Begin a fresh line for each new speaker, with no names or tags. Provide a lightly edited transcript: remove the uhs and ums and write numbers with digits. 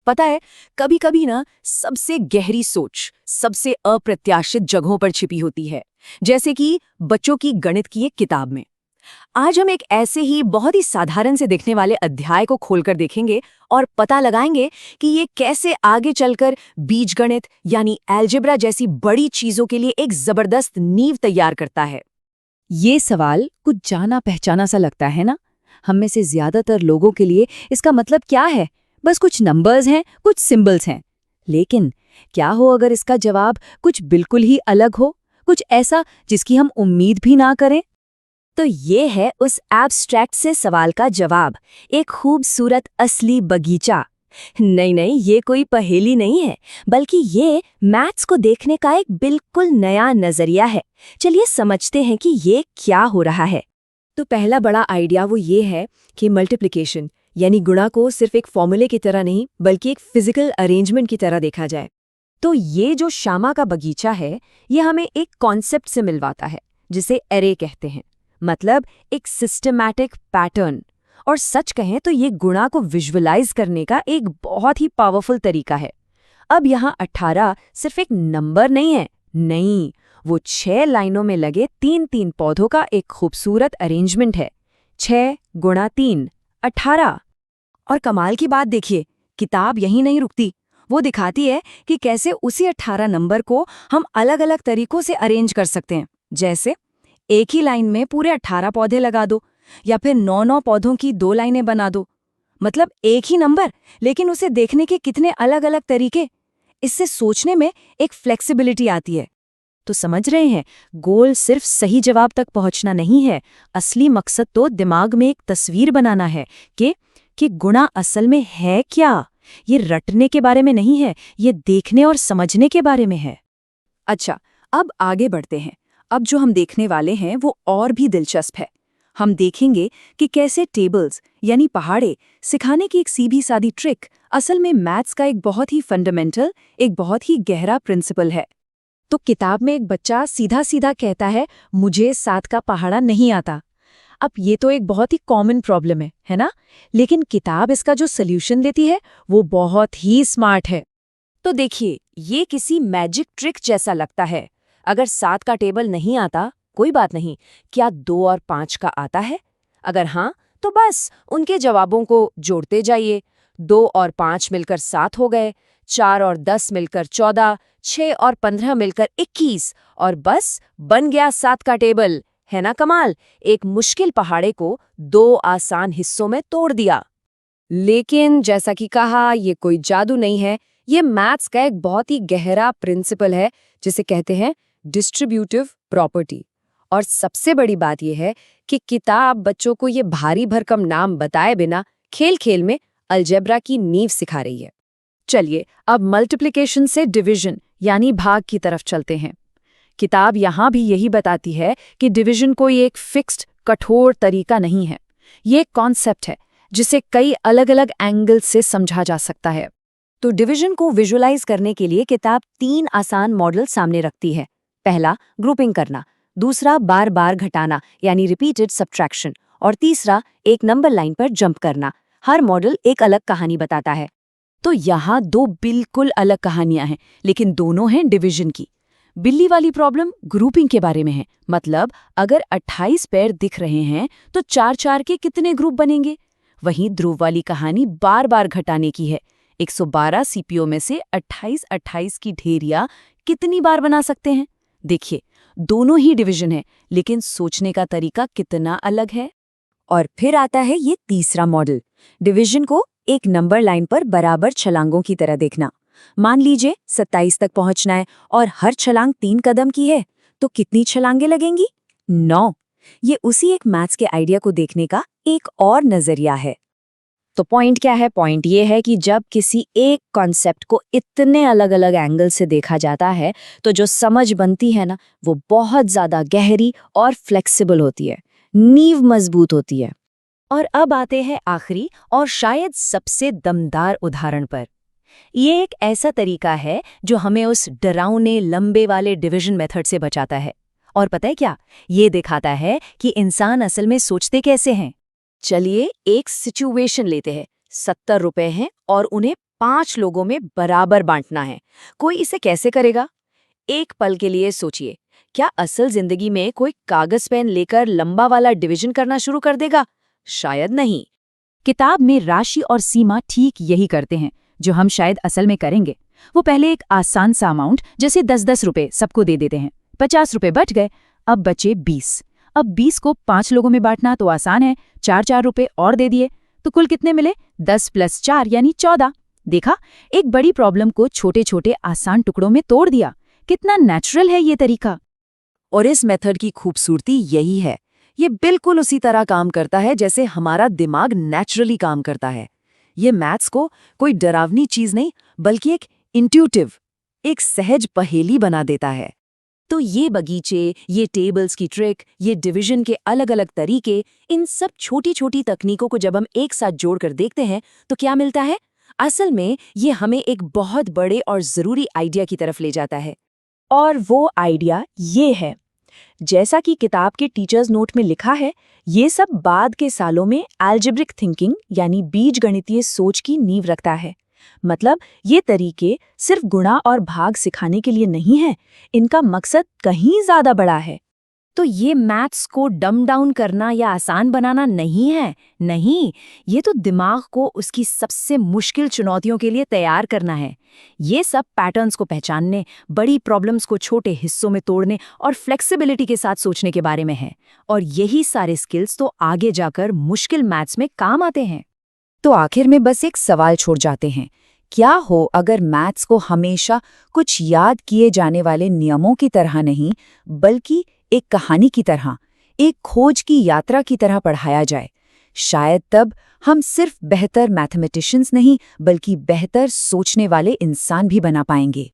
पता है, कभी कभी ना सबसे गहरी सोच सबसे अप्रत्याशित जगहों पर छिपी होती है, जैसे कि बच्चों की गणित की एक किताब में। आज हम एक ऐसे ही बहुत ही साधारण से दिखने वाले अध्याय को खोलकर देखेंगे और पता लगाएंगे कि ये कैसे आगे चलकर बीजगणित यानी अलजेब्रा जैसी बड़ी चीजों के लिए एक जबरदस्त नींव तैयार करता है।
ये सवाल कुछ जाना पहचाना सा लगता है ना। हम में से ज्यादातर लोगों के लिए इसका मतलब क्या है? बस कुछ नंबर्स हैं, कुछ सिंबल्स हैं। लेकिन क्या हो अगर इसका जवाब कुछ बिल्कुल ही अलग हो, कुछ ऐसा जिसकी हम उम्मीद भी ना करें?
तो ये है उस एब्स्ट्रैक्ट से सवाल का जवाब, एक खूबसूरत असली बगीचा। नहीं नहीं, ये कोई पहेली नहीं है, बल्कि ये मैथ्स को देखने का एक बिल्कुल नया नजरिया है। चलिए समझते हैं कि ये क्या हो रहा है।
तो पहला बड़ा आइडिया वो ये है कि मल्टीप्लिकेशन यानी गुणा को सिर्फ एक फॉर्मूले की तरह नहीं बल्कि एक फिजिकल अरेंजमेंट की तरह देखा जाए।
तो ये जो श्यामा का बगीचा है, ये हमें एक कॉन्सेप्ट से मिलवाता है जिसे एरे कहते हैं, मतलब एक सिस्टमैटिक पैटर्न। और सच कहें तो ये गुणा को विजुअलाइज करने का एक बहुत ही पावरफुल तरीका है। अब यहाँ 18 सिर्फ एक नंबर नहीं है, नहीं, वो 6 लाइनों में लगे 3-3 पौधों का एक खूबसूरत अरेंजमेंट है। 6 गुणा 3 18। और कमाल की बात देखिए, किताब यहीं नहीं रुकती। वो दिखाती है कि कैसे उसी 18 नंबर को हम अलग अलग तरीकों से अरेंज कर सकते हैं। जैसे एक ही लाइन में पूरे 18 पौधे लगा दो, या फिर 9-9 पौधों की 2 लाइनें बना दो। मतलब एक ही नंबर, लेकिन उसे देखने के कितने अलग अलग तरीके। इससे सोचने में एक फ्लेक्सिबिलिटी आती है। तो समझ रहे हैं, गोल सिर्फ सही जवाब तक पहुंचना नहीं है, असली मकसद तो दिमाग में एक तस्वीर बनाना है कि गुणा असल में है क्या। ये रटने के बारे में नहीं है, ये देखने और समझने के बारे में है। अच्छा, अब आगे बढ़ते हैं। अब जो हम देखने वाले हैं वो और भी दिलचस्प है। हम देखेंगे कि कैसे टेबल्स यानी पहाड़े सिखाने की एक सीधी सादी ट्रिक असल में मैथ्स का एक बहुत ही फंडामेंटल, एक बहुत ही गहरा प्रिंसिपल है। तो किताब में एक बच्चा सीधा सीधा कहता है, मुझे 7 का पहाड़ा नहीं आता। अब ये तो एक बहुत ही कॉमन प्रॉब्लम है ना? लेकिन किताब इसका जो सल्यूशन देती है वो बहुत ही स्मार्ट है। तो देखिए, ये किसी मैजिक ट्रिक जैसा लगता है। अगर 7 का टेबल नहीं आता, कोई बात नहीं, क्या 2 और 5 का आता है? अगर हाँ, तो बस उनके जवाबों को जोड़ते जाइए। 2 और 5 मिलकर 7 हो गए, 4 और 10 मिलकर 14, 6 और 15 मिलकर 21, और बस बन गया 7 का टेबल। है ना कमाल? एक मुश्किल पहाड़े को 2 आसान हिस्सों में तोड़ दिया। लेकिन जैसा कि कहा, ये कोई जादू नहीं है, ये मैथ्स का एक बहुत ही गहरा प्रिंसिपल है जिसे कहते हैं डिस्ट्रीब्यूटिव प्रॉपर्टी। और सबसे बड़ी बात यह है कि किताब बच्चों को ये भारी भरकम नाम बताए बिना खेल खेल में अलजेब्रा की नींव सिखा रही है। चलिए अब मल्टीप्लिकेशन से डिवीजन यानी भाग की तरफ चलते हैं। किताब यहाँ भी यही बताती है कि डिवीजन कोई एक फिक्स्ड कठोर तरीका नहीं है। ये एक कॉन्सेप्ट है जिसे कई अलग अलग एंगल से समझा जा सकता है। तो डिवीजन को विजुअलाइज करने के लिए किताब 3 आसान मॉडल सामने रखती है। पहला, ग्रुपिंग करना। दूसरा, बार बार घटाना यानी रिपीटेड सब्ट्रैक्शन। और तीसरा, एक नंबर लाइन पर जंप करना। हर मॉडल एक अलग कहानी बताता है। तो यहाँ 2 बिल्कुल अलग कहानियां हैं, लेकिन दोनों हैं डिवीजन की। बिल्ली वाली प्रॉब्लम ग्रुपिंग के बारे में है, मतलब अगर 28 पैर दिख रहे हैं तो 4-4 के कितने ग्रुप बनेंगे। वहीं ध्रुव वाली कहानी बार बार घटाने की है। 112 सीपीओ में से 28-28 की ढेरियां कितनी बार बना सकते हैं। देखिए, दोनों ही डिवीजन है, लेकिन सोचने का तरीका कितना अलग है। और फिर आता है ये तीसरा मॉडल, डिवीजन को एक नंबर लाइन पर बराबर छलांगों की तरह देखना। मान लीजिए 27 तक पहुंचना है और हर छलांग 3 कदम की है, तो कितनी छलांगे लगेंगी? 9। ये उसी एक मैथ्स के आइडिया को देखने का एक और नजरिया है। तो पॉइंट क्या है? पॉइंट ये है कि जब किसी एक कॉन्सेप्ट को इतने अलग अलग एंगल से देखा जाता है, तो जो समझ बनती है ना, वो बहुत ज्यादा गहरी और फ्लेक्सिबल होती है, नींव मजबूत होती है। और अब आते हैं आखिरी और शायद सबसे दमदार उदाहरण पर। ये एक ऐसा तरीका है जो हमें उस डरावने लंबे वाले डिवीजन मेथड से बचाता है। और पता है क्या? ये दिखाता है कि इंसान असल में सोचते कैसे हैं। चलिए एक सिचुएशन लेते हैं। 70 रुपए हैं और उन्हें 5 लोगों में बराबर बांटना है। कोई इसे कैसे करेगा? एक पल के लिए सोचिए, क्या असल जिंदगी में कोई कागज पेन लेकर लंबा वाला डिवीजन करना शुरू कर देगा? शायद नहीं।
किताब में राशि और सीमा ठीक यही करते हैं जो हम शायद असल में करेंगे। वो पहले एक आसान सा अमाउंट जैसे 10-10 रुपए सबको दे देते हैं। 50 रुपए बच गए, अब बचे 20। अब 20 को 5 लोगों में बांटना तो आसान है, 4-4 रुपए और दे दिए तो कुल कितने मिले? 10 + 4 यानी 14। देखा, एक बड़ी प्रॉब्लम को छोटे छोटे आसान टुकड़ों में तोड़ दिया। कितना नेचुरल है ये तरीका।
और इस मेथड की खूबसूरती यही है, ये बिल्कुल उसी तरह काम करता है जैसे हमारा दिमाग नेचुरली काम करता है। ये मैथ्स को कोई डरावनी चीज नहीं, बल्कि एक इंट्यूटिव, एक सहज पहेली बना देता है। तो ये बगीचे, ये टेबल्स की ट्रिक, ये डिवीजन के अलग अलग तरीके, इन सब छोटी छोटी तकनीकों को जब हम एक साथ जोड़कर देखते हैं तो क्या मिलता है? असल में ये हमें एक बहुत बड़े और जरूरी आइडिया की तरफ ले जाता है। और वो आइडिया ये है, जैसा कि किताब के टीचर्स नोट में लिखा है, ये सब बाद के सालों में अलजेब्रिक थिंकिंग यानी बीजगणितीय सोच की नींव रखता है। मतलब ये तरीके सिर्फ गुणा और भाग सिखाने के लिए नहीं है, इनका मकसद कहीं ज्यादा बड़ा है। तो ये मैथ्स को डम डाउन करना या आसान बनाना नहीं है, नहीं, ये तो दिमाग को उसकी सबसे मुश्किल चुनौतियों के लिए तैयार करना है। ये सब पैटर्न्स को पहचानने, बड़ी प्रॉब्लम्स को छोटे हिस्सों में तोड़ने और फ्लेक्सिबिलिटी के साथ सोचने के बारे में है। और यही सारे स्किल्स तो आगे जाकर मुश्किल मैथ्स में काम आते हैं।
तो आखिर में बस एक सवाल छोड़ जाते हैं, क्या हो अगर मैथ्स को हमेशा कुछ याद किए जाने वाले नियमों की तरह नहीं, बल्कि एक कहानी की तरह, एक खोज की यात्रा की तरह पढ़ाया जाए? शायद तब हम सिर्फ बेहतर मैथमेटिशियंस नहीं, बल्कि बेहतर सोचने वाले इंसान भी बना पाएंगे।